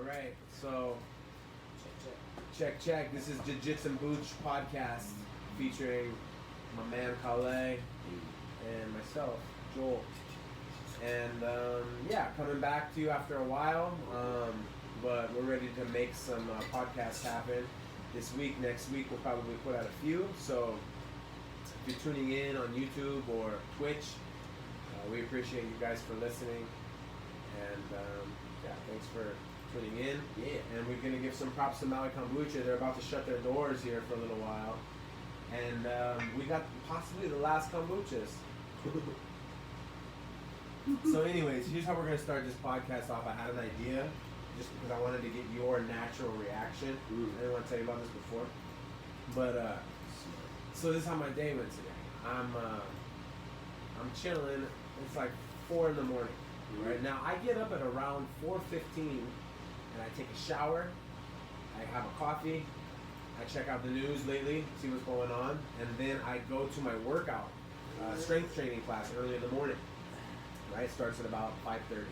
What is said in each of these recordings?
Alright, so check. This is the Jits and Booch podcast featuring my man Kale and myself, Joel. And coming back to you after a while, but we're ready to make some podcasts happen this week. Next week we'll probably put out a few. So if you're tuning in on YouTube or Twitch, we appreciate you guys for listening. And thanks for tuning in. Yeah. And we're going to give some props to Maui Kombucha. They're about to shut their doors here for a little while. And we got possibly the last kombuchas. So anyways, here's how we're going to start this podcast off. I had an idea just because I wanted to get your natural reaction. I didn't want to tell you about this before. But, so this is how my day went today. I'm chilling. It's like 4 in the morning. Right now, I get up at around 4:15, and I take a shower. I have a coffee. I check out the news lately, see what's going on, and then I go to my workout, strength training class early in the morning. Right, it starts at about 5:30,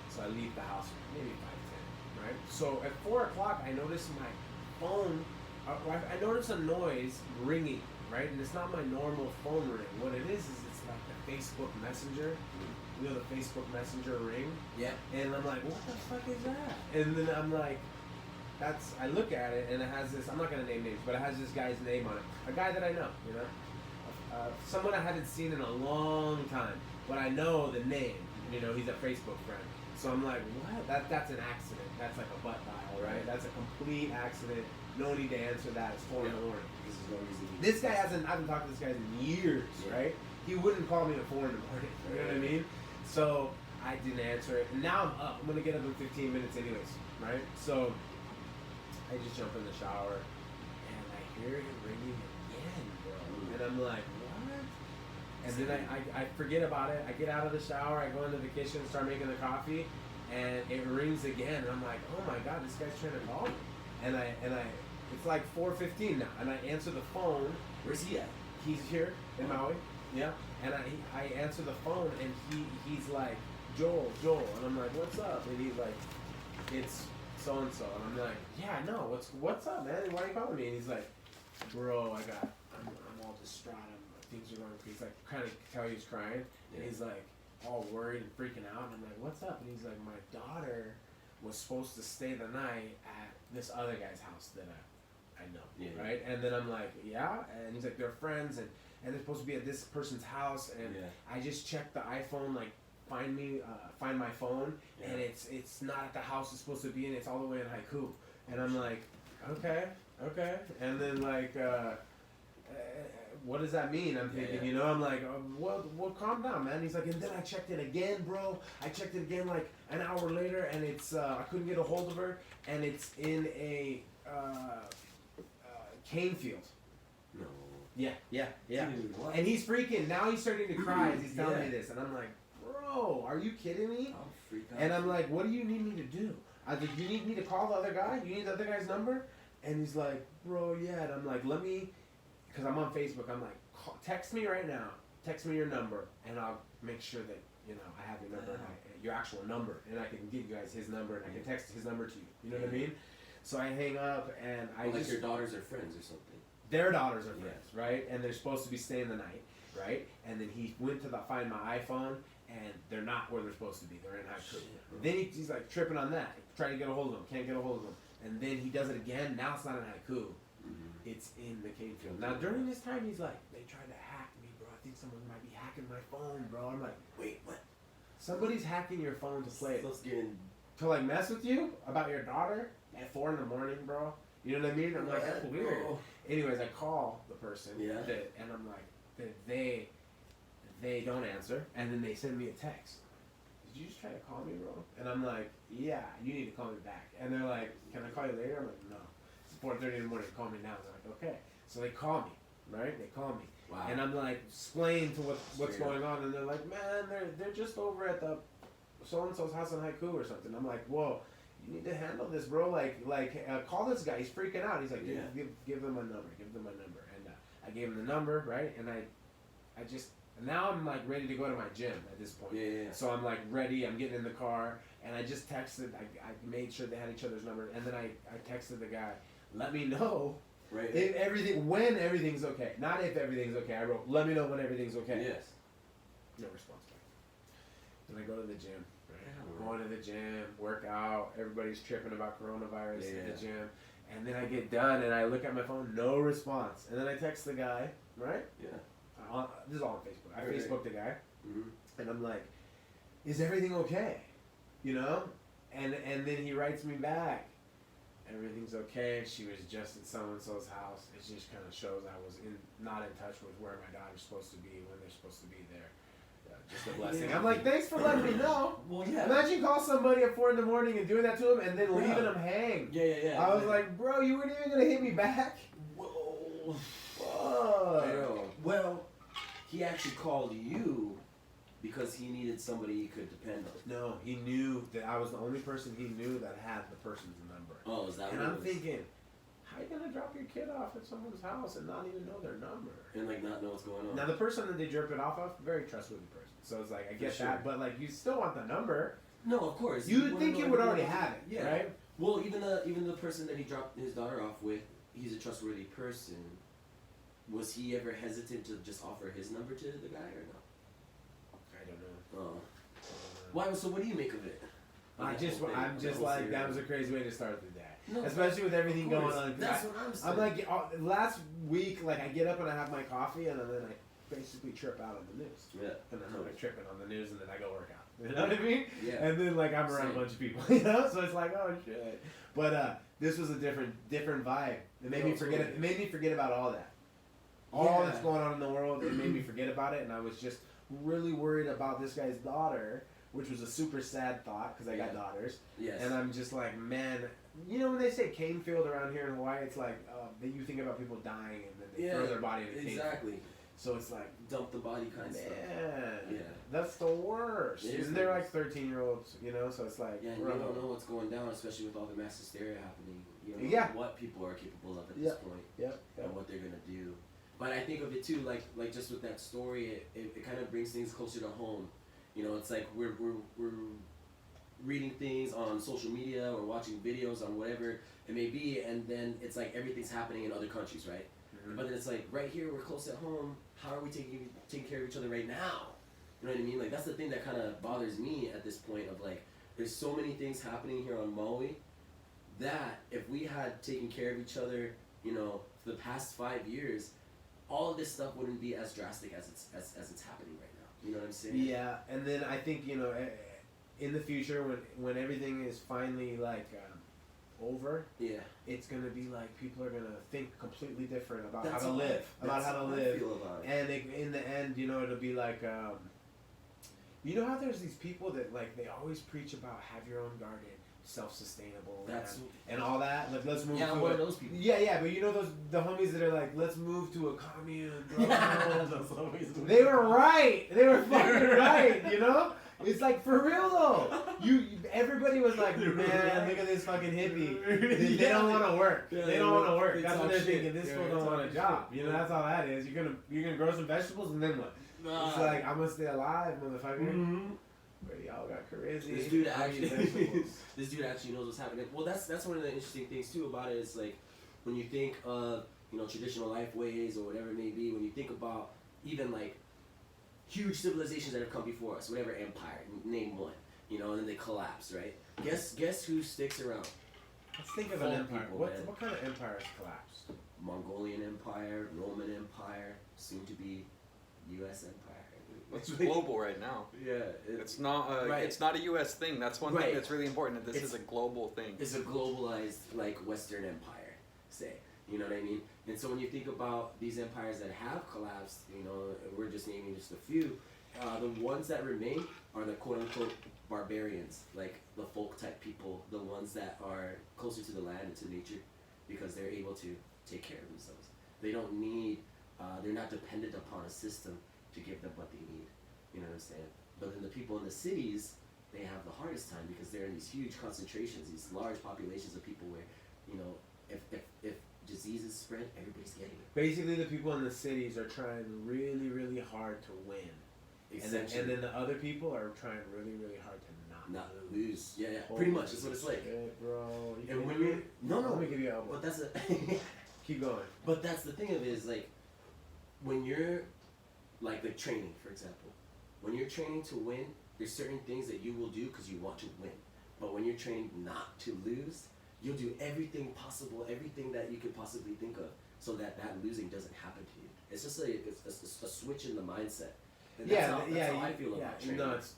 so I leave the house maybe 5:10. Right, so at 4 o'clock, I notice my phone. I notice a noise ringing. Right, and it's not my normal phone ring. What it is it's like the Facebook Messenger. You know, the Facebook Messenger ring? Yeah. And I'm like, what the fuck is that? And then I'm like, I look at it and it has this, I'm not going to name names, but it has this guy's name on it. A guy that I know, you know? Someone I hadn't seen in a long time, but I know the name. You know, he's a Facebook friend. So I'm like, what? That's an accident. That's like a butt dial, right? That's a complete accident. No need to answer that. It's 4 in the morning. This guy I haven't talked to this guy in years, right? He wouldn't call me at 4 in the morning. You know what I mean? So I didn't answer it. And now I'm up. I'm gonna get up in 15 minutes anyways, right? So I just jump in the shower and I hear it ringing again, bro. And I'm like, what? And then I forget about it. I get out of the shower, I go into the kitchen, start making the coffee, and it rings again. And I'm like, oh my god, this guy's trying to call me. And I it's like 4:15 now, and I answer the phone. Where's he at? He's here in Maui. Yeah. And I answer the phone, and he's like, Joel, and I'm like, what's up? And he's like, it's so and so, and I'm like, yeah, I know, what's up, man? Why are you calling me? And he's like, bro, I'm all distraught. Things are going. He's like, kind of tell he's crying, and he's like, all worried and freaking out. And I'm like, what's up? And he's like, my daughter was supposed to stay the night at this other guy's house that I know, right? And then I'm like, yeah, and he's like, they're friends, and they're supposed to be at this person's house, and I just checked the iPhone, like, find my phone, and it's not at the house it's supposed to be in, it's all the way in Haiku. And I'm like, okay, and then like, what does that mean? I'm thinking, you know, I'm like, well, calm down, man. He's like, and then I checked it again, bro. I checked it again like an hour later, and it's, I couldn't get a hold of her, and it's in a cane field. No. Yeah. Dude, what? And he's freaking, now he's starting to cry as he's telling me this. And I'm like, bro, are you kidding me? I'll freak out. And I'm like, what do you need me to do? I was like, you need me to call the other guy? You need the other guy's number? And he's like, bro, yeah. And I'm like, let me, because I'm on Facebook, I'm like, text me right now. Text me your number, and I'll make sure that, you know, I have your number, and your actual number, and I can give you guys his number, and I can text his number to you. You know what I mean? So I hang up, and I like your daughters are friends or something. Their daughters are friends, right? And they're supposed to be staying the night, right? And then he went to find my iPhone, and they're not where they're supposed to be. They're in Haiku. Then he's like tripping on that, trying to get a hold of them, can't get a hold of them. And then he does it again. Now it's not in Haiku. It's in the cane field. Now during this time, he's like, they tried to hack me, bro. I think someone might be hacking my phone, bro. I'm like, wait, what? Somebody's hacking your phone to play it. To like mess with you about your daughter at 4 in the morning, bro. You know what I mean? I'm like, that's weird. Anyways, I call the person, and I'm like, they don't answer, and then they send me a text. Did you just try to call me, bro? And I'm like, yeah, you need to call me back. And they're like, can I call you later? I'm like, no. It's 4:30 in the morning. Call me now. They're like, okay. So they call me, right? They call me, and I'm like, explain to what's going on, and they're like, man, they're just over at the so and so's house in Haiku or something. I'm like, whoa. You need to handle this, bro. Call this guy. He's freaking out. He's like, give them a number. Give them a number. And I gave him the number, right? And now I'm like ready to go to my gym at this point. So I'm like ready. I'm getting in the car, And I just texted. I made sure they had each other's number, and then I texted the guy, let me know Right. when everything's okay. Not if everything's okay. I wrote, let me know when everything's okay. Yes. No response back. Then I go to the gym. Right? Yeah, Going to the gym, work out. Everybody's tripping about coronavirus Yeah. at the gym. And then I get done and I look at my phone, no response. And then I text the guy, right? Yeah. This is all on Facebook. I Right. Facebooked the guy. Mm-hmm. And I'm like, is everything okay? You know? And then he writes me back, everything's okay. She was just at so-and-so's house. It just kind of shows I was not in touch with where my daughter's supposed to be when they're supposed to be there. Just a blessing. Yeah. I'm like, thanks for letting me know. Well, yeah. Imagine you call somebody at 4 a.m. and doing that to him and then Yeah. leaving him hang. Yeah. I was like, bro, you weren't even going to hit me back? Whoa. Fuck. I know. Well, he actually called you because he needed somebody he could depend on. No, he knew that I was the only person he knew that had the person's number. Oh, is that And what it I'm was? thinking, how you gonna drop your kid off at someone's house and not even know their number? And like not know what's going on. Now the person that they drop it off of, very trustworthy person. So it's like I get For sure. that, but like you still want the number. No, of course. You'd wanna think know you would everything already about have it, Yeah. right? Well, even the person that he dropped his daughter off with, he's a trustworthy person. Was he ever hesitant to just offer his number to the guy or no? I don't know. Oh. Why? So what do you make of it? I'm just whole like series. that was a crazy way to start the day, No, especially with everything of going course. on. 'Cause That's what I'm saying. I'm like last week, like I get up and I have my coffee and then I basically trip out on the news. Yeah. And then I'm like tripping on the news and then I go work out. You know what I mean? Yeah. And then like I'm around Same. a bunch of people, you know? So it's like, oh shit. But this was a different vibe. It made me forget totally. it made me forget about all that. All Yeah. that's going on in the world, it made me forget about it and I was just really worried about this guy's daughter, which was a super sad thought because I got Yeah. daughters. Yes. And I'm just like, man, you know when they say cane field around here in Hawaii, it's like that you think about people dying and then they throw their body in a cane field. exactly. So it's like, Dump the body kind of stuff. man, Yeah. that's the worst. It is And the they're worst. like 13-year-olds, you know. So it's like, Yeah, and you don't know what's going down, especially with all the mass hysteria happening. You don't know Yeah. what people are capable of at Yeah. this point Yep. and what they're gonna do. But I think of it too, like just with that story, it kind of brings things closer to home. You know, it's like we're reading things on social media or watching videos on whatever it may be, and then it's like everything's happening in other countries, right? Mhm. But then it's like right here, we're close at home. How are we taking care of each other right now? You know what I mean? Like that's the thing that kind of bothers me at this point of like, there's so many things happening here on Maui that if we had taken care of each other, you know, for the past 5 years, all of this stuff wouldn't be as drastic as it's happening right now. You know what I'm saying? Yeah, and then I think in the future when everything is finally like over, Yeah. it's gonna be like people are gonna think completely different about That's how to how live, that's how I feel about it. and in the end, you know, it'll be like, you know how there's these people that like they always preach about have your own garden, self-sustainable, and all that. Like let's move. Yeah, I'm to one a- of those people. Yeah, but you know the homies that are like, let's move to a commune. Bro. Those always do. They were right. They were fucking right. You know. It's like for real though. Everybody was like, man, look at this fucking hippie. They don't want to work. Yeah, they don't want to work. they That's talk what they're shit. thinking. This Yeah, fool they don't talk want a job. shit. You know, that's all that is. You're gonna grow some vegetables and then what? It's like I'm gonna stay alive, motherfucker. Mm-hmm. But y'all got charisma. This dude I eat actually, vegetables. this dude actually knows what's happening. Well, that's one of the interesting things too about it. Is like when you think of traditional life ways or whatever it may be. When you think about even like huge civilizations that have come before us, whatever empire, name one, and then they collapse, right? Guess who sticks around? Let's think of Folk an empire. people, What man. kind of empires collapsed? Mongolian Empire, Roman Empire, soon to be U.S. Empire. It's global right now. Yeah, It's not right. It's not a U.S. thing. That's one Right. thing that's really important. That this It's- is a global thing. It's a globalized like Western empire, say. You know what I mean? And so when you think about these empires that have collapsed, we're just naming just a few. The ones that remain are the quote unquote barbarians, like the folk type people, the ones that are closer to the land and to nature, because they're able to take care of themselves. They don't need. They're not dependent upon a system to give them what they need. You know what I'm saying? But then the people in the cities, they have the hardest time because they're in these huge concentrations, these large populations of people where, if diseases spread, everybody's getting it. Basically, the people in the cities are trying really, really hard to win. And then the other people are trying really, really hard to not not lose. Yeah, yeah. Pretty much. That's what it's like. Shit, bro. You And when kidding you're me? no, Let me give you an elbow. but that's a Keep going. but that's the thing of it is like when you're like training, for example, when you're training to win, there's certain things that you will do because you want to win. But when you're training not to lose, you'll do everything possible, everything that you could possibly think of, so that losing doesn't happen to you. It's just like it's a switch in the mindset. And that's how I feel about training. No, that's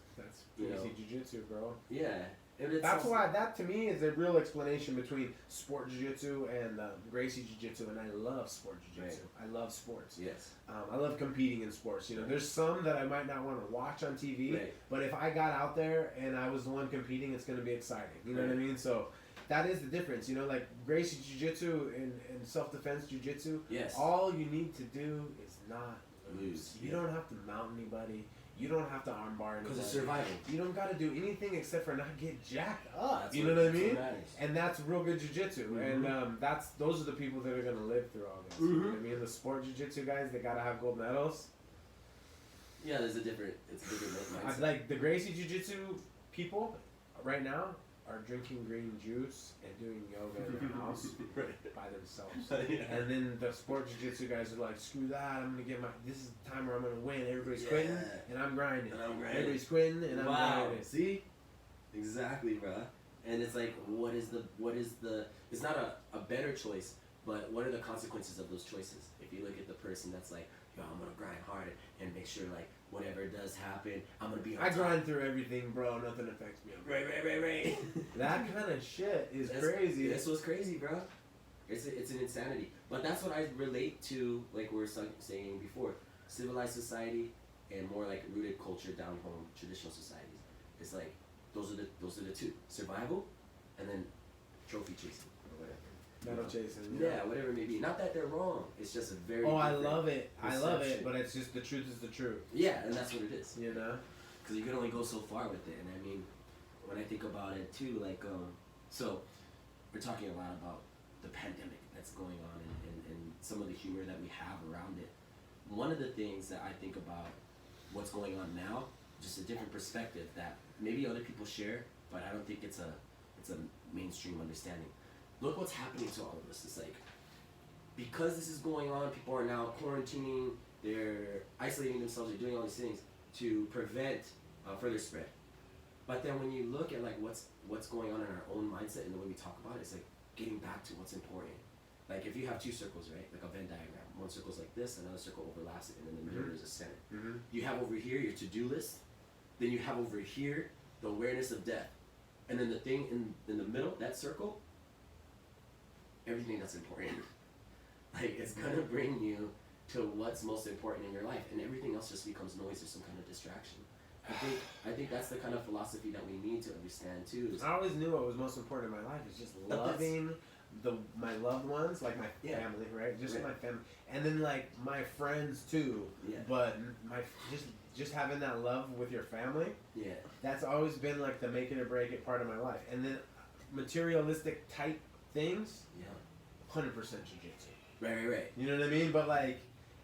You know? easy jiu-jitsu, bro. Yeah. And it's That's also- why that to me is a real explanation between sport jiu-jitsu and Gracie jiu-jitsu, and I love sport jiu-jitsu. I love sports. Yes. I love competing in sports. You know, Right. there's some that I might not want to watch on TV, Right. but if I got out there and I was the one competing, it's going to be exciting. You know what I mean? So that is the difference. You know, like Gracie jiu-jitsu and self-defense jiu-jitsu, Yes. all you need to do is not Lose, You yeah. don't have to mount anybody. You don't have to armbar anybody. Because it's survival. You don't got to do anything except for not get jacked up. That's You know what I that's mean? matters. And that's real good jiu-jitsu. Mhm. And those are the people that are going to live through all this. You know what I Mhm. mean? The sport jiu-jitsu guys, they got to have gold medals. Yeah, it's a different mindset. Like the Gracie jiu-jitsu people right now are drinking green juice and doing yoga in their house Right. by themselves. Yeah. And then the sport jiu-jitsu guys are like, screw that, I'm gonna get this is the time where I'm gonna win. Everybody's quitting Yeah. and I'm grinding. And I'm grinding. Everybody's quitting and I'm Wow. grinding. See? Exactly, bruh. And it's like, what is the, it's not a better choice, but what are the consequences of those choices? If you look at the person that's like, yo, I'm gonna grind hard and make sure like, whatever does happen, I'm gonna be on I top. grind through everything, bro. Nothing affects me. Right. That kind of shit is That's crazy. That's what's crazy, bro. It's an insanity. But that's what I relate to, like we were saying before, civilized society and more like rooted culture, down home, traditional societies. It's like those are the two: survival, and then trophy chasing or whatever. Metal chasing. Yeah, whatever it may be. Not that they're wrong. It's just a very. Oh, I different love it. I love it, perception. but it's just the truth is the truth. Yeah, and that's what it is. You know? Because you can only go so far with it. And I mean, when I think about it too, like, so we're talking a lot about the pandemic that's going on and some of the humor that we have around it. One of the things that I think about what's going on now, just a different perspective that maybe other people share, but I don't think it's a mainstream understanding. Look what's happening to all of us. It's like, because this is going on, people are now quarantining, they're isolating themselves, they're doing all these things to prevent further spread. But then when you look at like what's going on in our own mindset and the way we talk about it, it's like getting back to what's important. Like if you have two circles, right, like a Venn diagram, one circle's like this, another circle overlaps it, and in the middle there's a center. Mm-hmm. You have over here your to-do list, then you have over here the awareness of death, and then the thing in the middle, that circle, everything that's important. Like it's gonna bring you to what's most important in your life, and everything else just becomes noise or some kind of distraction. I think that's the kind of philosophy that we need to understand too. Is I always knew what was most important in my life is just But that's- loving my loved ones, like my Yeah. family, right? Just Right. my family, and then like my friends too. Yeah. But just having that love with your family, yeah, that's always been like the make it or break it part of my life. And then materialistic type things, yeah, 100% jiu-jitsu. right. You know what I mean? But like,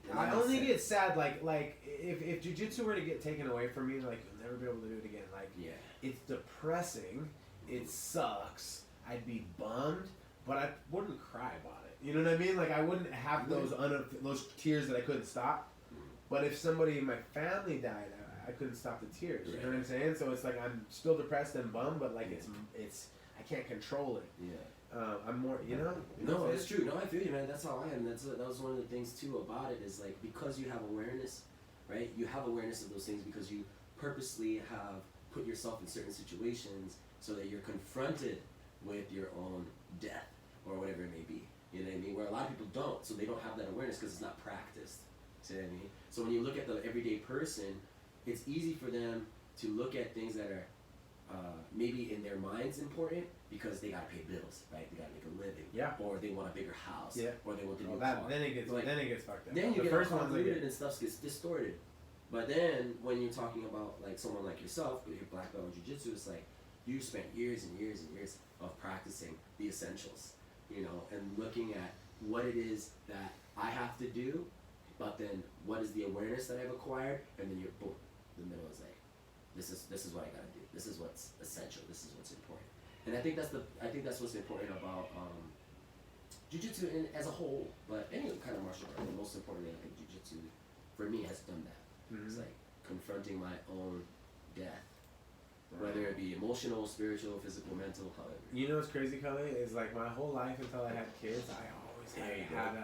And I that only makes get sad like if jiu-jitsu were to get taken away from me, like you'll never be able to do it again. Like Yeah, it's depressing, it sucks. I'd be bummed, but I wouldn't cry about it. You know what I mean? Like I wouldn't have those tears that I couldn't stop. But if somebody in my family died, I couldn't stop the tears. You know what I'm saying? So it's like I'm still depressed and bummed, but like it's I can't control it. yeah. I'm more, you know. No, it's true. No, I feel you, man. That's how I am. That was one of the things too about it is like because you have awareness, right? You have awareness of those things because you purposely have put yourself in certain situations so that you're confronted with your own death or whatever it may be. You know what I mean? Where a lot of people don't, so they don't have that awareness because it's not practiced. See what I mean? So when you look at the everyday person, it's easy for them to look at things that are maybe in their minds important because they gotta pay bills, right? They gotta make a living, Yeah. or they want a bigger house, Yeah. or they want the Well, new that car. then it gets Like, fucked up. then you the get first all one's convoluted like, and stuff gets distorted. But then when you're talking about like someone like yourself with your black belt in jiu-jitsu, it's like you spent years and years and years of practicing the essentials, you know, and looking at what it is that I have to do, but then what is the awareness that I've acquired, and then you're boom, the middle is like, this is what I gotta do. This is what's essential. This is what's important. And I think that's what's important about jiu-jitsu as a whole, but any kind of martial art. And most importantly, I think jiu-jitsu for me has done that. Mm-hmm. It's like confronting my own death, whether it be emotional, spiritual, physical, mental, however. You know what's crazy, Kelly? Is like my whole life until I had kids, I always had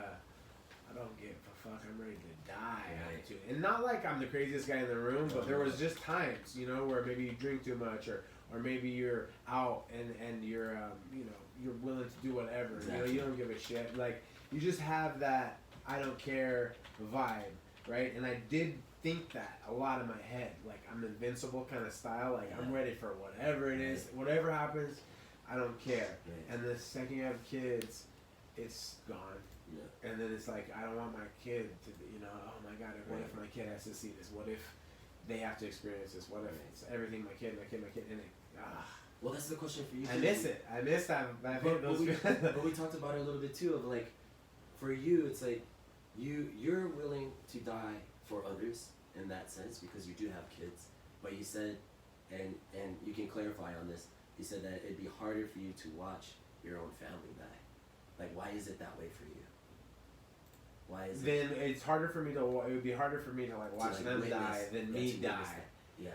I don't give a fuck, I'm ready to die attitude. And not like I'm the craziest guy in the room, but there was just times, you know, where maybe you drink too much, or maybe you're out and you're, you know, you're willing to do whatever. Exactly. You know, you don't give a shit. Like, you just have that I don't care vibe, right? And I did think that a lot in my head, like I'm invincible kind of style, like I'm ready for whatever it is, whatever happens, I don't care. Right. And the second you have kids, it's gone. Yeah. And then it's like, I don't want my kid to, you know, oh my god, what if my kid has to see this? What if they have to experience this? What if it's everything my kid, and it, Well, that's the question for you. I miss it. I miss that. But we talked about it a little bit too, of like, for you, it's like, you're willing to die for others in that sense because you do have kids. But you said, and you can clarify on this, you said that it'd be harder for you to watch your own family die. Like, why is it that way for you? Why is then it's harder for me to. It would be harder for me to like watch them die than me die. Yeah.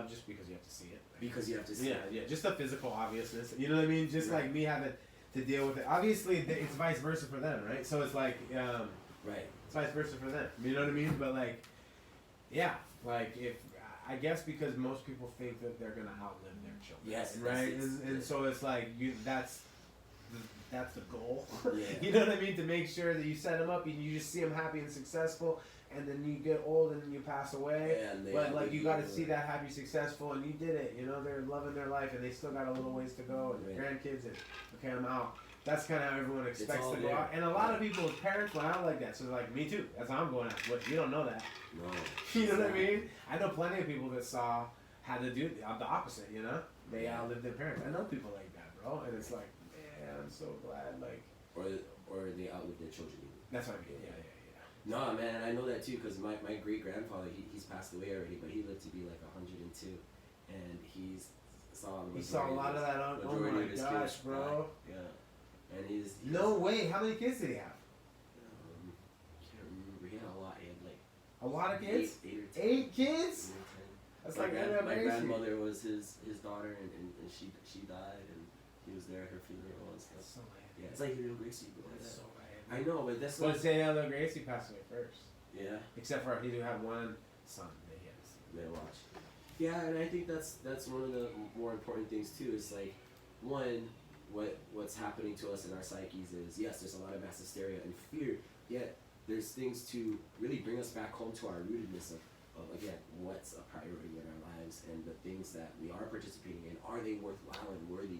Just because you have to see it. Because you have to see it. Yeah. Just the physical obviousness. You know what I mean? Just like me having to deal with it. Obviously, it's vice versa for them, right? So it's like, right. It's vice versa for them. You know what I mean? But like, yeah, like if I guess because most people think that they're gonna outlive their children. Yes. Right. And so it's like that's the goal. Yeah. You know what I mean? To make sure that you set them up and you just see them happy and successful, and then you get old and then you pass away. Yeah, but like you got to see that happy, successful, and you did it. You know, they're loving their life and they still got a little ways to go, and grandkids, and okay, I'm out. That's kind of how everyone expects to go out. And a lot of people's parents went out like that. So like me too. That's how I'm going out. But you don't know that. No. You know what I mean? I know plenty of people that had to do the opposite. You know, they outlived their parents. I know people like that, bro. And it's like, man, I'm so glad. Like, or they outlived their children. That's what I mean. Yeah. No, man, I know that too because my great grandfather he's passed away already, but he lived to be like 102, and he saw a lot of that. Oh my gosh, bro. Yeah, and he's no way. How many kids did he have? Can't remember. He had a lot. He had like a lot of kids. 8 or 10. 8 kids. 8 or 10. That's my grandmother was his daughter, and she died, and he was there at her funeral and stuff. So yeah, it's like Hideo Gracie. That's so rad. I know, but that's. But Daniel Gracie passed away first. Yeah. Except for he did have one son that he had to see. Yeah, watch. Yeah, and I think that's one of the more important things too. Is like, one, what's happening to us in our psyches is yes, there's a lot of mass hysteria and fear. Yet there's things to really bring us back home to our rootedness of again what's a priority in our lives and the things that we are participating in. Are they worthwhile and worthy?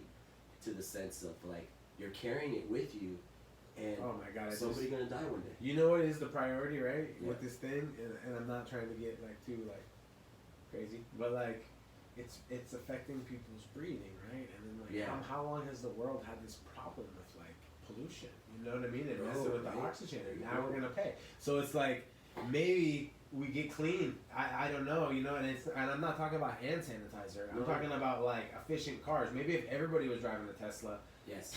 To the sense of like you're carrying it with you. And oh my god, somebody's gonna die one day. You know what is the priority, right? Yeah. With this thing, and I'm not trying to get like too like crazy, but like it's affecting people's breathing, right? And then like how long has the world had this problem with like pollution? You know what I mean? And messing with the oxygen, and now we're gonna pay. So it's like maybe we get clean. I don't know, you know, and I'm not talking about hand sanitizer. I'm talking about like efficient cars. Maybe if everybody was driving a Tesla. Yes.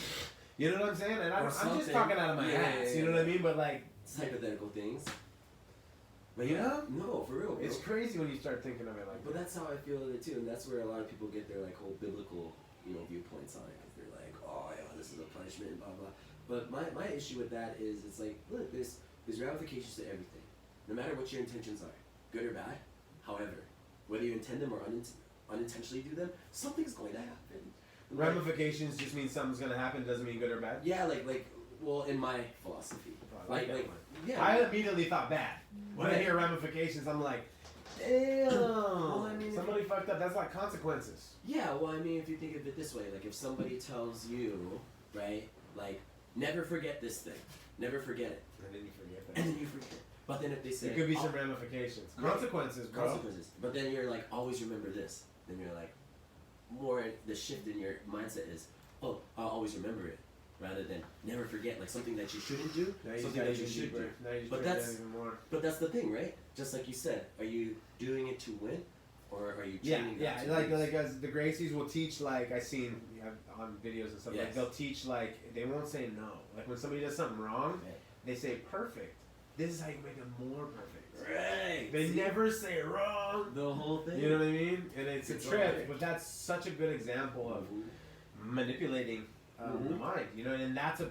You know what I'm saying? And I'm just talking out of my ass. You know what I mean? But like it's hypothetical things. But you know? No, for real. Bro. It's crazy when you start thinking of it like that. But that's how I feel it too, and that's where a lot of people get their like whole biblical, viewpoints on it. Cause they're like, oh yeah, this is a punishment, blah blah. But my issue with that is it's like, look, there's ramifications to everything, no matter what your intentions are, good or bad. However, whether you intend them or unintentionally do them, something's going to happen. Ramifications just mean something's gonna happen. Doesn't mean good or bad. Yeah, well, in my philosophy, yeah. I immediately thought bad when I hear ramifications. I'm like, damn. Well, I mean, somebody fucked up. That's like consequences. Yeah. Well, I mean, if you think of it this way, like if somebody tells you, right, like never forget this thing, never forget it, and then you forget that, and then you forget it. But then if they say there could be some ramifications, consequences, bro. Consequences. But then you're like, always remember this. Then you're like. More the shift in your mindset is, oh, I'll always remember it, rather than never forget, like something that you shouldn't do, something that you should do. But that's the thing, right? Just like you said, are you doing it to win, or are you Yeah, training them yeah. to Like use? as the Gracies will teach, like I seen on videos and stuff. Like Yes. they'll teach, like they won't say no. Like when somebody does something wrong, Right. they say perfect. This is how you make it more perfect. Right. They See? never say wrong. The whole thing. You know what I mean? And it's a It's trip, alright. but that's such a good example of Mhm. manipulating the Mhm. mind. You know, and that's a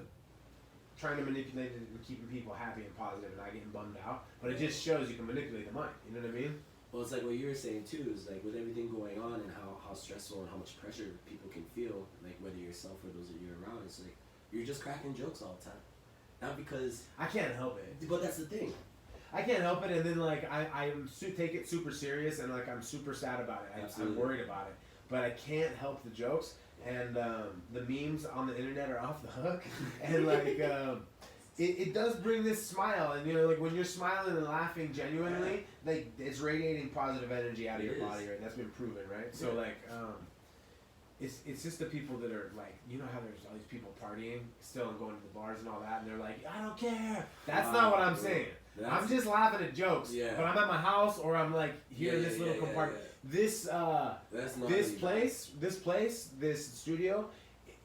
trying to manipulate it and keeping people happy and positive and not getting bummed out. But it just shows you can manipulate the mind. You know what I mean? Well, it's like what you were saying too. Is like with everything going on and how stressful and how much pressure people can feel. Like whether yourself or those that you're around, it's like you're just cracking jokes all the time. Not because, I can't help it. but that's the thing. I can't help it, and then like I take it super serious, and like I'm super sad about it. I'm Absolutely. worried about it, but I can't help the jokes, and the memes on the internet are off the hook, and like it does bring this smile, and you know, like when you're smiling and laughing genuinely, like it's radiating positive energy out of It your is. body, right? That's been proven, right? So Yeah. like it's just the people that are like, you know how there's all these people partying still and going to the bars and all that, and they're like, I don't care. That's not what I'm saying. That's- I'm just laughing at jokes. Yeah. But I'm at my house or I'm like here in Yeah, this yeah, little yeah, compartment. yeah. This That's not this really place, this studio,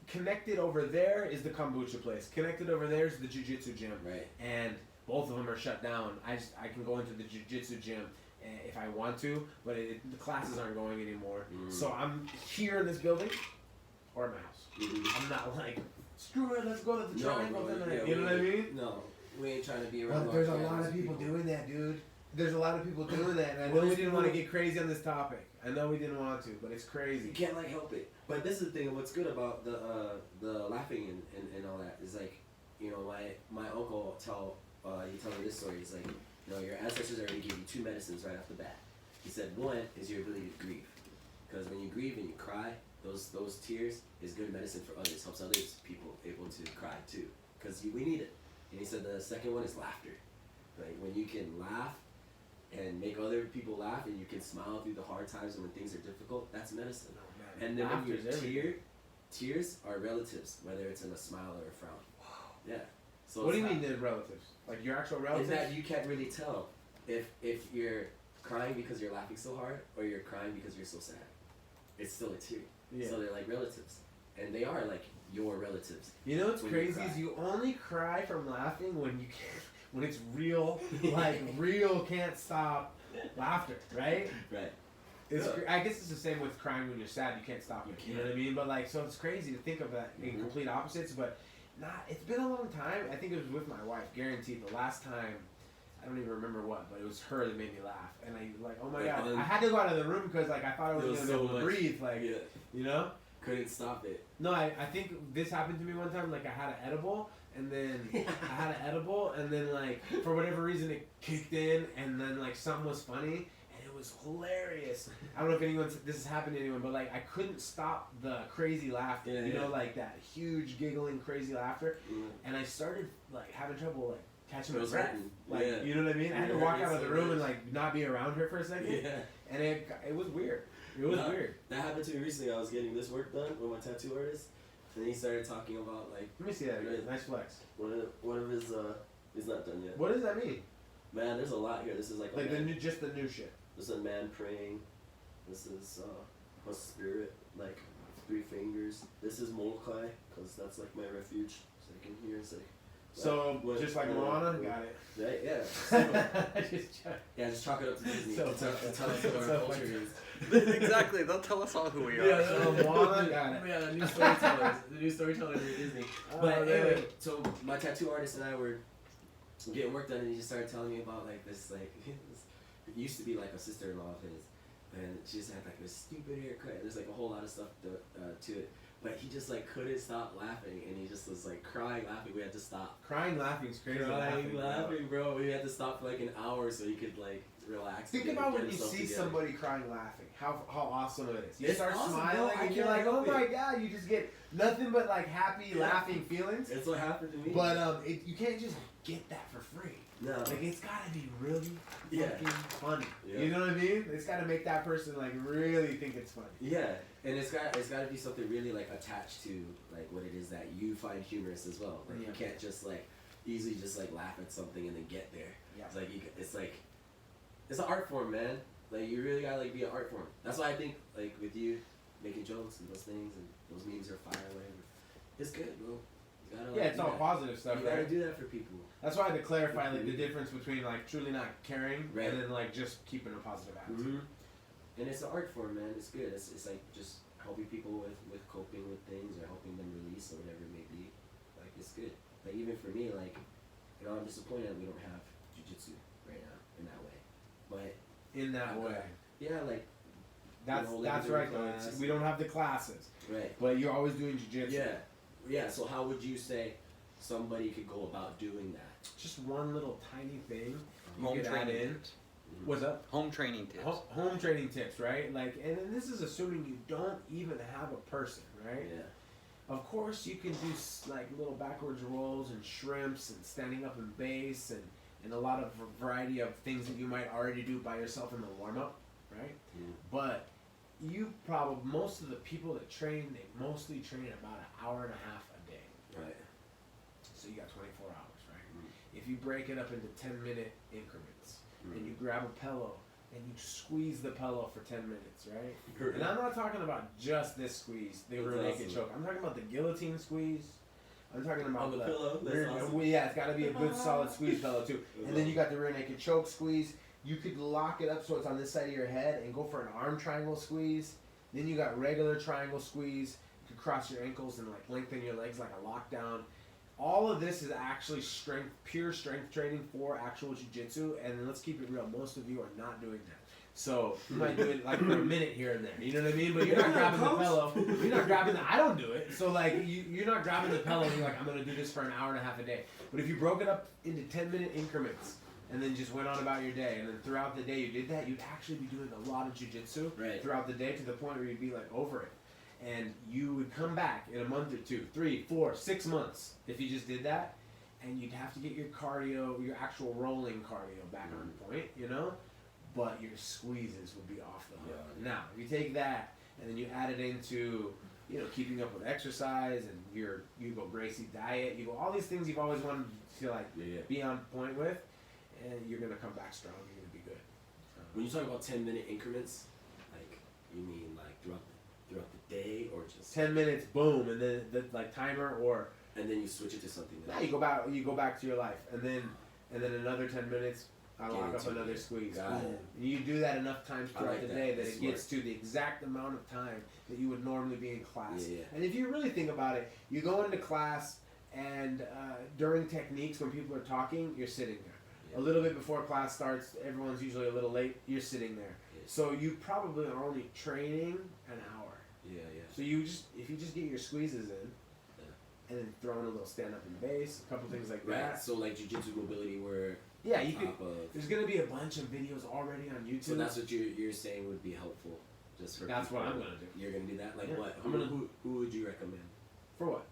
connected over there is the kombucha place. Connected over there is the jiu-jitsu gym. right. And both of them are shut down. I can go into the jiu-jitsu gym if I want to, but the classes aren't going anymore. Mm. So I'm here in this building or at my house. Mhm. I'm not like, screw it, let's go to the No, triangle bro, tonight. yeah, you know what I mean? No, we ain't trying to be around. But there's a large lot gatherings of people people doing that, dude. There's a lot of people doing that, and I Well, know we there's didn't want to people- get crazy on this topic. I know we didn't want to, but it's You crazy. can't like help it. But this is the thing. What's good about the laughing and all that is like, you know, my uncle he told me this story. He's like, you know, your ancestors already gave you two medicines right off the bat. He said one is your ability to grieve, because when you grieve and you cry, those tears is good medicine for others. Helps others people able to cry too, because we need it. And he said the second one is laughter. Like when you can laugh and make other people laugh, and you can smile through the hard times and when things are difficult, that's medicine. Oh, man. And then when you Laughter's everything. tears are relatives, whether it's in a smile or a frown. Wow. Yeah. So What do it's you not- mean, the relatives? Like your actual Is relatives? that you can't really tell if you're crying because you're laughing so hard or you're crying because you're so sad. It's still a tear. Yeah. So they're like relatives, and they are like your relatives. You know what's when you crazy cry. is you only cry from laughing when you can't, when it's real, like real can't stop laughter, right? Right. It's, Yeah. I guess it's the same with crying when you're sad. You can't stop it. You know what I mean? But like, so it's crazy to think of that in Mhm. complete opposites. But it's been a long time. I think it was with my wife. Guaranteed. The last time, I don't even remember what, but it was her that made me laugh. And I like, oh my Yeah, god, and then- I had to go out of the room because like I thought I It was was gonna so be able to much. breathe. Like, Yeah. you know? Couldn't stop it. No, I think this happened to me one time. Like I had an edible, and then I had an edible, and then like for whatever reason it kicked in, and then like something was funny, and it was hilarious. I don't know if this has happened to anyone, but like I couldn't stop the crazy laughter. Yeah, you know, yeah. like that huge giggling, crazy laughter, Mm. and I started like having trouble like catching It my was breath. hurting. Like Yeah. you know what I mean? I had to Yeah, walk it's out of the so room and much. like not be around her for a second, Yeah. and it was weird. It was No. weird. That happened to me recently. I was getting this work done with my tattoo artist, and then he started talking about like Let me see that again. Nice flex. one of his he's not done yet. What does that mean? Man, there's a lot here. This is like a Like man, just the new shit. this is a man praying. This is a spirit, like 3 fingers. This is Molokai, because that's like my refuge. So I can hear it's like So what- just like what- Moana, what- got it. right? Yeah. Just check. Yeah, just chalk it up to Disney. So to tell funny. us what our So culture funny. is. Exactly. They'll tell us all who we are. Yeah, So Moana, got it. Yeah, the new storytellers. The new storytellers at Disney. Oh, But man. anyway, so my tattoo artist and I were getting work done, and he just started telling me about like this, like it used to be like a sister-in-law of his, and she just had like this stupid haircut. There's like a whole lot of stuff to it, but he just like couldn't stop laughing, and he just was like crying, laughing. We had to stop. Crying, laughing's crazy. Crying, bro. laughing, bro. We had to stop for like an hour so he could like relax. Think and about get when you himself see together. somebody crying, laughing. How awesome it is. You It's start awesome, bro. smiling, I and you're can't like, oh help my it. god! You just get nothing but like happy, Yeah. laughing feelings. It's what happened to me. But you can't just get that for free. no. Like it's gotta be really Yeah. fucking funny. Yeah. You know what I mean? It's gotta make that person like really think it's funny. Yeah, and it's got to be something really like attached to like what it is that you find humorous as well. Like Yeah. you can't just like easily just like laugh at something and then get there. Yeah. It's like it's an art form, man. Like you really gotta like be an art form. That's why I think like with you making jokes and those things and those memes are fire, whatever. It's good, bro. You gotta, like, Yeah, it's all positive stuff, You gotta right? do that for people. That's why I had to clarify like the difference between like truly not caring Right. and then like just keeping a positive attitude. And it's an art form, man. It's good. It's like just helping people with coping with things or helping them release or whatever it may be. Like it's good. Like even for me, like I'm disappointed that we don't have jiu-jitsu right now in that way. But In that way. yeah, like That's right though. We don't have the classes. right. But you're always doing jiu-jitsu. Yeah. So how would you say somebody could go about doing that? Just one little tiny thing you Home could add training in. tips. What's up? Home training tips. Home training tips, right? Like, and this is assuming you don't even have a person, right? Yeah. Of course, you can do like little backwards rolls and shrimps and standing up in base and a lot of variety of things that you might already do by yourself in the warm up, right? But most of the people that train, they mostly train about an hour and a half a day. Right. So you got 24 hours, right? If you break it up into 10-minute increments and you grab a pillow and you squeeze the pillow for 10 minutes, right? And I'm not talking about just this squeeze, the rear naked choke. I'm talking about the guillotine squeeze. I'm talking about On the pillow? That's rear, awesome. yeah, it's got to be a good solid squeeze pillow too. And then you got the rear naked choke squeeze. You could lock it up so it's on this side of your head and go for an arm triangle squeeze. Then you got regular triangle squeeze. You could cross your ankles and like lengthen your legs like a lockdown. All of this is actually pure strength training for actual jiu-jitsu. And let's keep it real. Most of you are not doing that. So you might do it like for a minute here and there. You know what I mean? But you're not grabbing the pillow. You're not grabbing I don't do it. So like you're not grabbing the pillow and you're like, I'm going to do this for an hour and a half a day. But if you broke it up into 10-minute increments and then just went on about your day, and then throughout the day you did that, you'd actually be doing a lot of jiu-jitsu throughout the day to the point where you'd be like over it. And you would come back in a month or 2, 3, 4, 6 months if you just did that, and you'd have to get your cardio, your actual rolling cardio back on point, you know? But your squeezes would be off the hook. Now, if you take that and then you add it into, you know, keeping up with exercise and you go Gracie diet, you go all these things you've always wanted to like be on point with, and you're gonna come back strong. You're gonna be good. When you talk about 10-minute increments, like you mean like throughout the day or just 10 minutes, boom, and then the like timer, or and then you switch it to something else. now you go back to your life, and then another 10 minutes. I lock up another squeeze. Boom. You do that enough times throughout the day that it gets to the exact amount of time that you would normally be in class. And if you really think about it, you go into class and during techniques when people are talking, you're sitting there. A little bit before class starts, everyone's usually a little late, you're sitting there. So you probably are only training an hour. So if you just get your squeezes in, and then throw in a little stand up in base, a couple things like that. So like jiu-jitsu mobility where you could. There's gonna be a bunch of videos already on YouTube. So that's what you're saying would be helpful, just for. That's people. what I'm gonna do. You're gonna do that, like what? I'm gonna. Who would you recommend? For what?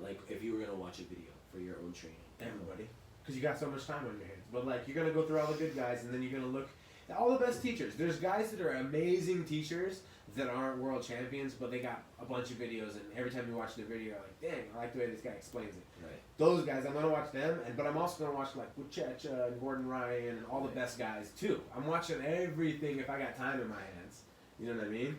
Like if you were gonna watch a video for your own training. Everybody, because you got so much time on your hands. But like you're gonna go through all the good guys, and then you're gonna look at all the best teachers. There's guys that are amazing teachers that aren't world champions, but they got a bunch of videos, and every time you watch their video, you're like, dang, I like the way this guy explains it. Right. Those guys, I'm gonna watch them, but I'm also gonna watch like Buchecha and Gordon Ryan and all the best guys too. I'm watching everything if I got time in my hands. You know what I mean?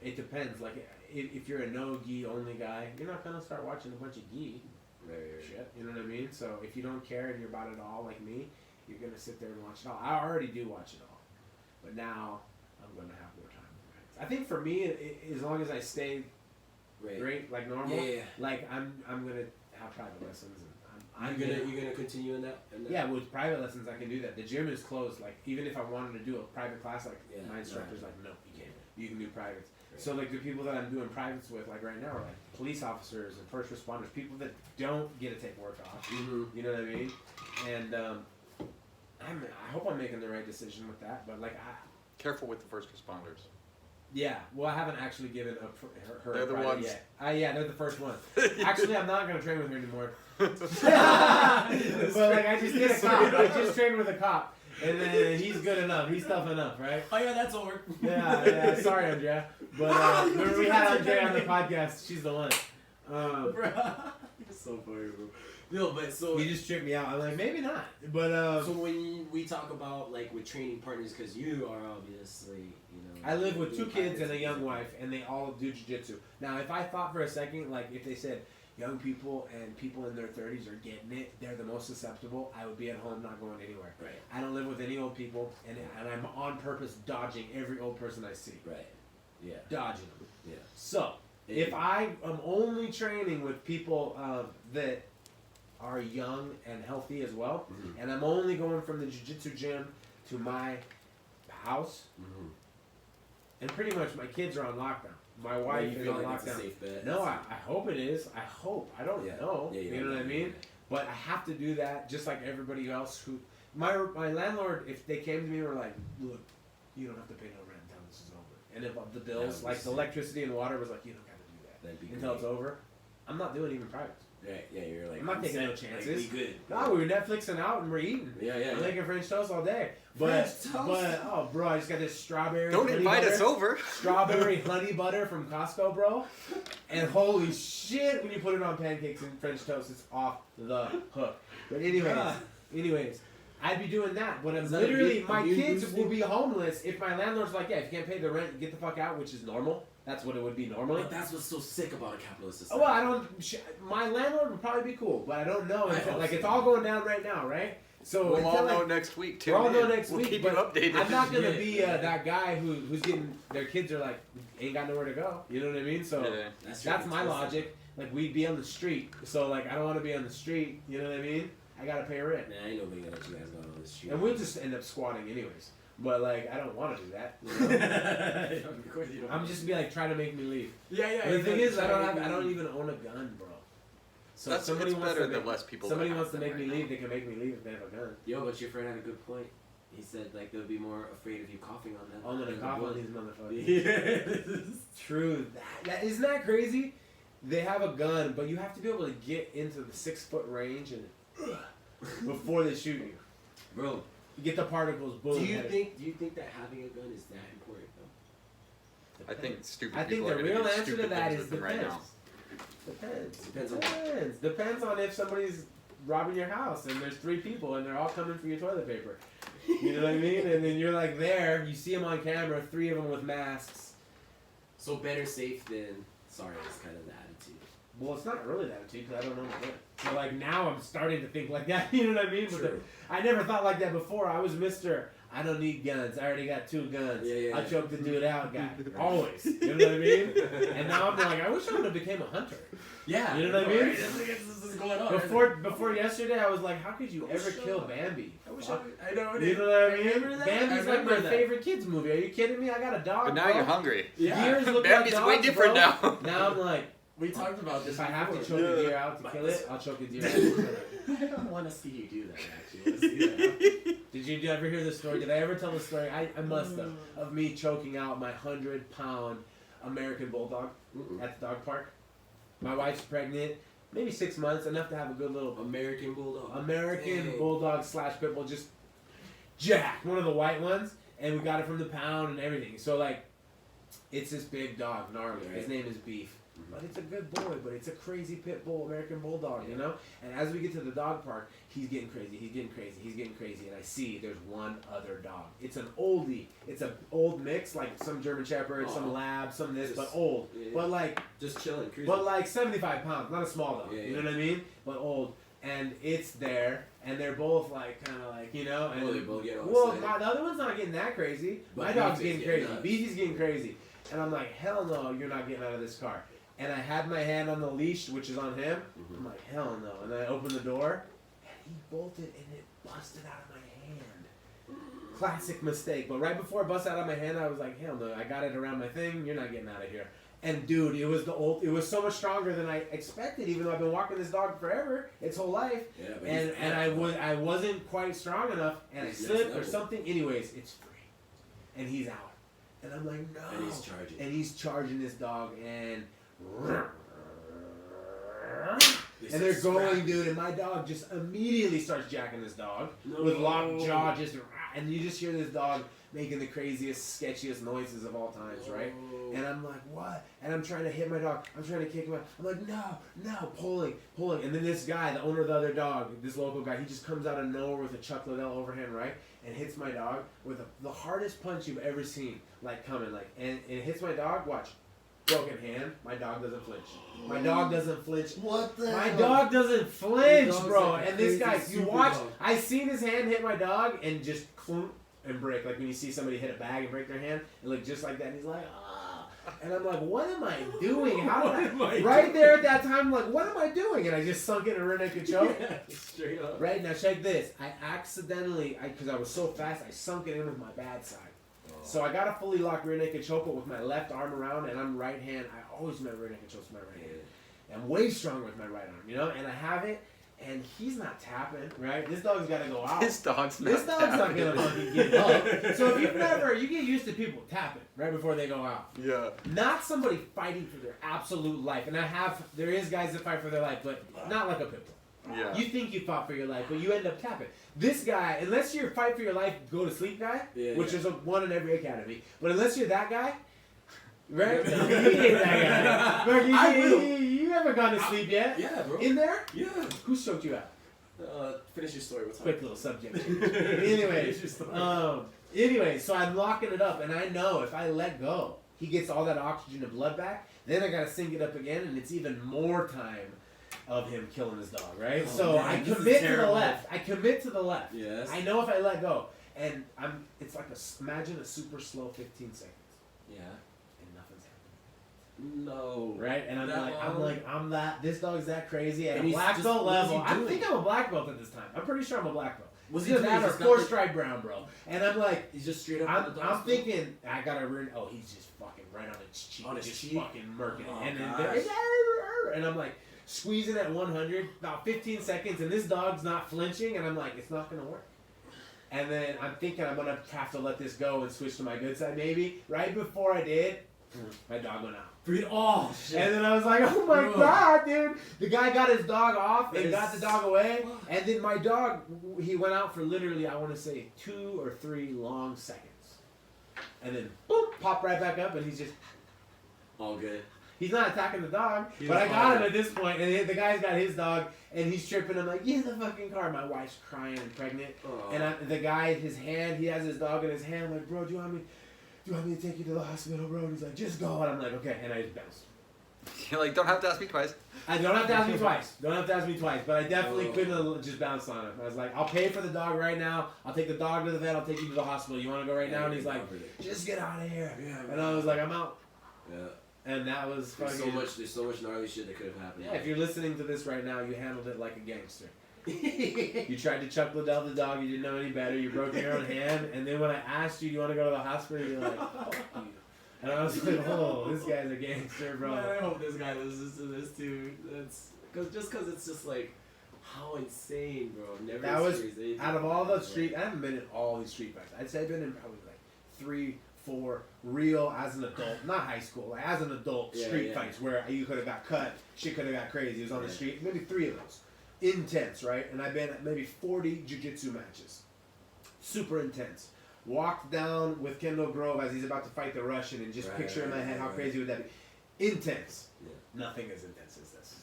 It depends. Like if you're a no gi only guy, you're not gonna start watching a bunch of gi shit. You know what I mean? So if you don't care and you're about it all like me, you're gonna sit there and watch it all. I already do watch it all. But now I'm gonna have more time. I think for me, as long as I stay great like normal, like I'm gonna have private lessons, and you're gonna continue in that. Yeah, with private lessons I can do that. The gym is closed. Like even if I wanted to do a private class, like my instructor's like, no, you can't. You can do privates. So like the people that I'm doing privates with, like right now, are like police officers and first responders, people that don't get to take work off. You know what I mean? And I hope I'm making the right decision with that, but like careful with the first responders. Yeah, well, I haven't actually given her they're the ones yet. Yeah, they're the first ones. Actually, I'm not gonna train with her anymore. But like, I just did a cop. I just trained with a cop, and then he's good enough. He's tough enough, right? Oh yeah, that's over. Yeah. Sorry, Andrea. But remember we had Andrea on the podcast. She's the one. Bro, it's so funny, bro. No, but so He just tripped me out. I'm like, maybe not. But so when we talk about like with training partners, because you are obviously, you know, I live with 2 doing kids and a pilots young and wife, and they all do jiu-jitsu. Now, if I thought for a second, like if they said young people and people in their 30s are getting it, they're the most susceptible, I would be at home not going anywhere. Right. I don't live with any old people, and I'm on purpose dodging every old person I see. Right. Yeah. Dodging them. Yeah. So, if I am only training with people that are young and healthy as well, Mhm. and I'm only going from the jiu-jitsu gym to my house, Mhm. and pretty much my kids are on lockdown. My Yeah, wife you is feel on like it's a lockdown. safe bet. No, I hope it is. I hope. I don't Yeah. know. Yeah, you know what I mean? But I have to do that just like everybody else who... My landlord, if they came to me and were like, look, you don't have to pay no rent until this is over. And if the bills, That would like be the sick. electricity and water was like, you don't got to do that That'd be until it's great. over, I'm not doing even privates. Right. Yeah. You're like. I'm not taking no set, chances. Like, be good. No, we were Netflixing out and we're eating. Yeah. Yeah. I'm yeah. making French toast all day. But, French toast? oh, bro, I just got this strawberry Don't honey invite butter. us over. Strawberry honey butter from Costco, bro. And holy shit, when you put it on pancakes and French toast, it's off the hook. But anyways, I'd be doing that. But I'm Is that literally, a my immune kids boosting? will be homeless if my landlord's like, yeah, if you can't pay the rent, get the fuck out, which is normal. That's what it would be normally. But that's what's so sick about a capitalist Oh, society. well, I don't. My landlord would probably be cool, but I don't know. I Until, hope like, so. it's all going down right now, right? So We'll all until, know like, next week, too. we'll all know next We'll week. keep you but updated. I'm not gonna Yeah. be that guy who's getting their kids are like ain't got nowhere to go. You know what I mean? So Yeah. that's my logic. Like we'd be on the street, so like I don't want to be on the street. You know what I mean? I gotta pay rent, Man, I ain't nobody gonna let you guys go on the street. and we'll just end up squatting anyways. But like I don't want to do that. You know? Of course you don't. I'm just be like trying to make me leave. Yeah. But the thing is, I don't even own a gun, bro. So That's if somebody it's wants better to that make, less people. somebody have wants to them make me right leave, now. they can make me leave if they have a gun. Yo, but your friend had a good point. He said like they'll be more afraid of you coughing on them. I'm gonna than cough the on bullet. these motherfuckers. Yeah. True. That isn't that crazy? They have a gun, but you have to be able to get into the 6-foot range and before they shoot you. Bro, You get the particles. Boom. do you hit it. think that having a gun is that important though? I think stupid I think people the are gonna real do answer to stupid that things is with them right depends. now. Depends on if somebody's robbing your house and there's 3 people and they're all coming for your toilet paper. You know what I mean? And then you're like there, you see them on camera, 3 of them with masks. So better safe than sorry is kind of the attitude. Well, it's not really that attitude because I don't know my gun. So like now I'm starting to think like that. You know what I mean? But True. I never thought like that before. I was Mr. I don't need guns. I already got 2 guns. Yeah. I'll choke the dude out guy. Always. You know what I mean? And now I'm like, I wish I would have became a hunter. Yeah. You know what I mean? Right? This is going on. Before yesterday, I was like, how could you ever kill Bambi? I wish Fuck. I know it. You know what I mean? Remember that? Bambi's I like my remember that. favorite kids movie. Are you kidding me? I got a dog. But now bro. you're hungry. Yeah. Deers look Bambi's like way dogs, different bro. now. Now I'm like, We talked about this. if I have to before. choke a deer out to kill it, I'll choke a deer out to kill it. I don't want to see you do that. Actually, let's see that. Did you ever hear the story? Did I ever tell the story? I must have. Of me choking out my 100-pound American bulldog Mm-mm. at the dog park. My wife's pregnant, maybe 6 months, enough to have a good little American bulldog. American Dang. bulldog / pit bull, just jacked, one of the white ones, and we got it from the pound and everything. So like, it's this big dog, gnarly. His name is Beef. But it's a good boy, but it's a crazy pit bull, American bulldog, you know? And as we get to the dog park, he's getting crazy, and I see there's one other dog. It's an oldie. It's an old mix, like some German Shepherd, some Lab, some this, but old. Yeah. But like, Just chilling, cruising. but like 75 pounds, not a small dog. Yeah, You know yeah. what I mean? But old. And it's there, and they're both like, kind of like, you know? And Oh, they both get all well, excited. the other one's not getting that crazy. But My dog's Beef is getting getting crazy. nuts. Beefy's getting crazy. And I'm like, hell no, you're not getting out of this car. And I had my hand on the leash, which is on him. I'm like, hell no. And then I opened the door, and he bolted, and it busted out of my hand. Classic mistake. But right before it busted out of my hand, I was like, hell no, I got it around my thing. You're not getting out of here. And dude, it was so much stronger than I expected. Even though I've been walking this dog forever, its whole life, Yeah, but and I wasn't quite strong enough, and I He's slipped next or level. something. Anyways, it's free, and he's out, and I'm like, no, And he's charging. and he's charging this dog, and They they're start going, scrapping. dude, and my dog just immediately starts jacking this dog No. with locked jaw, just and you just hear this dog making the craziest, sketchiest noises of all times, right? And I'm like, what? And I'm trying to hit my dog. I'm trying to kick him out. I'm like, no, pulling. And then this guy, the owner of the other dog, this local guy, he just comes out of nowhere with a Chuck Liddell overhand right and hits my dog with the hardest punch you've ever seen, like coming, like, and it hits my dog. Watch, broken hand. My dog doesn't flinch. My dog doesn't flinch. What the? My dog doesn't flinch, bro. Like and this guy, you watch. dog. I seen his hand hit my dog and just clunk and break. Like when you see somebody hit a bag and break their hand, it looked just like that. And he's like, ah. And I'm like, what am I doing? How did I? Right there at that time, I'm like, what am I doing? And I just sunk in a rear naked choke. Yeah, straight up. Right now, check this. I accidentally, because I was so fast, I sunk it in with my bad side. So I got a fully locked rear naked choke, but with my left arm around, and I'm right hand. I always met rear naked chokes with my right hand. I'm way stronger with my right arm, you know. And I have it, and he's not tapping, right? This dog's got to go out. This dog's not not gonna fucking get up. So if you get used to people tapping right before they go out. Yeah. Not somebody fighting for their absolute life. And there is guys that fight for their life, but not like a pit bull. Yeah. You think you fought for your life, but you end up tapping. This guy, unless you're fight for your life, go to sleep guy, which is one in every academy, but unless you're that guy, right? You ain't that guy. You haven't gone to sleep yet? Yeah, bro. In there? Yeah. Who choked you out? Finish your story. What's Quick little subject. Anyway, so I'm locking it up, and I know if I let go, he gets all that oxygen and blood back. Then I gotta sync it up again, and it's even more time of him killing his dog, right? Oh, so man, I this commit is to the terrible. left. I commit to the left. Yes. I know if I let go, and it's like imagine a super slow 15 seconds, Yeah. and nothing's happening. No. Right? And I'm that. This dog's that crazy at And a he's black just- belt what is he level. I doing? think I'm a black belt at this time. I'm pretty sure I'm a black belt. Was Either he that or just got 4-stripe brown, bro? And I'm like, He's just straight up. on the I'm dog's thinking I gotta ruin. Oh, he's just fucking right on his cheek, On his just cheek? fucking murking Oh, it, and then gosh. and I'm like squeezing at 100, about 15 seconds, and this dog's not flinching, and I'm like, it's not gonna work. And then I'm thinking I'm gonna have to let this go and switch to my good side, maybe. Right before I did, my dog went out. Oh shit. And then I was like, oh my Bro. god, dude. The guy got his dog off and That got is- the dog away. And then my dog, he went out for literally, I want to say, 2 or 3 long seconds. And then, boom, popped right back up, and he's just, All good. he's not attacking the dog. He But I was got him all at this point, and the guy's got his dog, and he's tripping. I'm like, get in the fucking car. My wife's crying and pregnant. Oh. And the guy, his hand, he has his dog in his hand. I'm like, bro, do you want me to take you to the hospital, bro? And he's like, just go. And I'm like, okay. And I just bounced. You're like, don't have to ask me twice. I don't have to ask me twice. But I definitely couldn't have just bounced on him. I was like, I'll pay for the dog right now. I'll take the dog to the vet. I'll take you to the hospital. You want to go right now? And he's like, just get out of here. Yeah, and I was like, I'm out. Yeah. And that was There's fucking. there's so much gnarly shit that could have happened. Yeah, if you're listening to this right now, you handled it like a gangster. You tried to Chuck Liddell the dog. You didn't know any better. You broke your own hand. And then when I asked you, do you want to go to the hospital? You're like, fuck you. And I was like, oh, this guy's a gangster, bro. Man, I hope this guy listens to this too. That's because it's just like how insane, bro. Never That was experienced anything out of like all the that, bro. street. I haven't been in all these street fights. I'd say I've been in probably like 3, 4 real as an adult, not high school, like as an adult street fights where you could have got cut, shit could have got crazy. It was on the street. Maybe 3 of those, intense, right? And I've been at maybe 40 jiu-jitsu matches, super intense. Walked down with Kendall Grove as he's about to fight the Russian, and just picture in my head how crazy would that be. Intense. Yeah. Nothing as intense as this.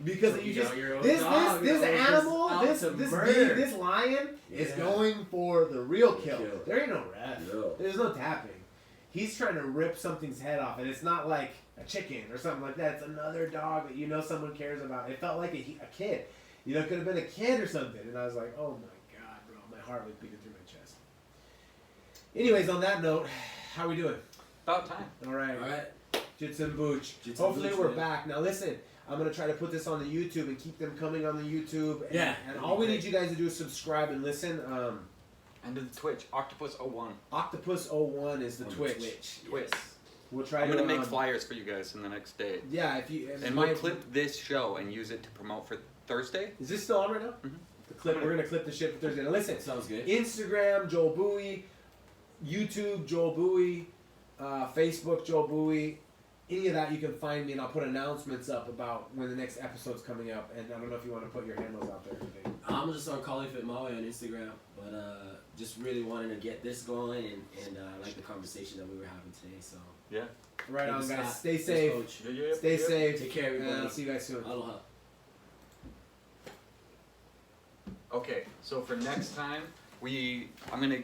Because So you you just know your own this dog, this you know, just animal, out this to this murder. being, this lion is Yeah. going for the real kill. Kill. There ain't no ref. No. There's no tapping. He's trying to rip something's head off, and it's not like a chicken or something like that. It's another dog that you know someone cares about. It felt like a kid. You know, it could have been a kid or something. And I was like, oh my god, bro, my heart was beating through my chest. Anyways, on that note, how we doing? About time. All right. All right. Jits and booch. Jits and Hopefully booch, we're man. back. Now listen, I'm going to try to put this on the YouTube and keep them coming on the YouTube. And, Yeah, And that'd all be we great. need you guys to do is subscribe and listen. And to the Twitch, Octopus01. Octopus01 is the On Twitch. Twitch. Yes. We'll try I'm to gonna make flyers for you guys in the next day. Yeah, if you And we'll clip this show and use it to promote for Thursday. Is this still on right now? Mhm. The clip. We're gonna clip the shit for Thursday. Now listen. Sounds good. Instagram Joel Bowie, YouTube Joel Bowie, Facebook Joel Bowie, any of that, you can find me, and I'll put announcements up about when the next episode's coming up. And I don't know if you want to put your handles out there. Or anything. I'm just on Calling Fit Maui on Instagram, but just really wanting to get this going, and I like the conversation that we were having today. So Yeah. Right on, Scott. guys. Stay Thanks, safe. Coach. Stay safe. Take care, everybody. And I'll see you guys soon. Aloha. Okay, so for next time, I'm gonna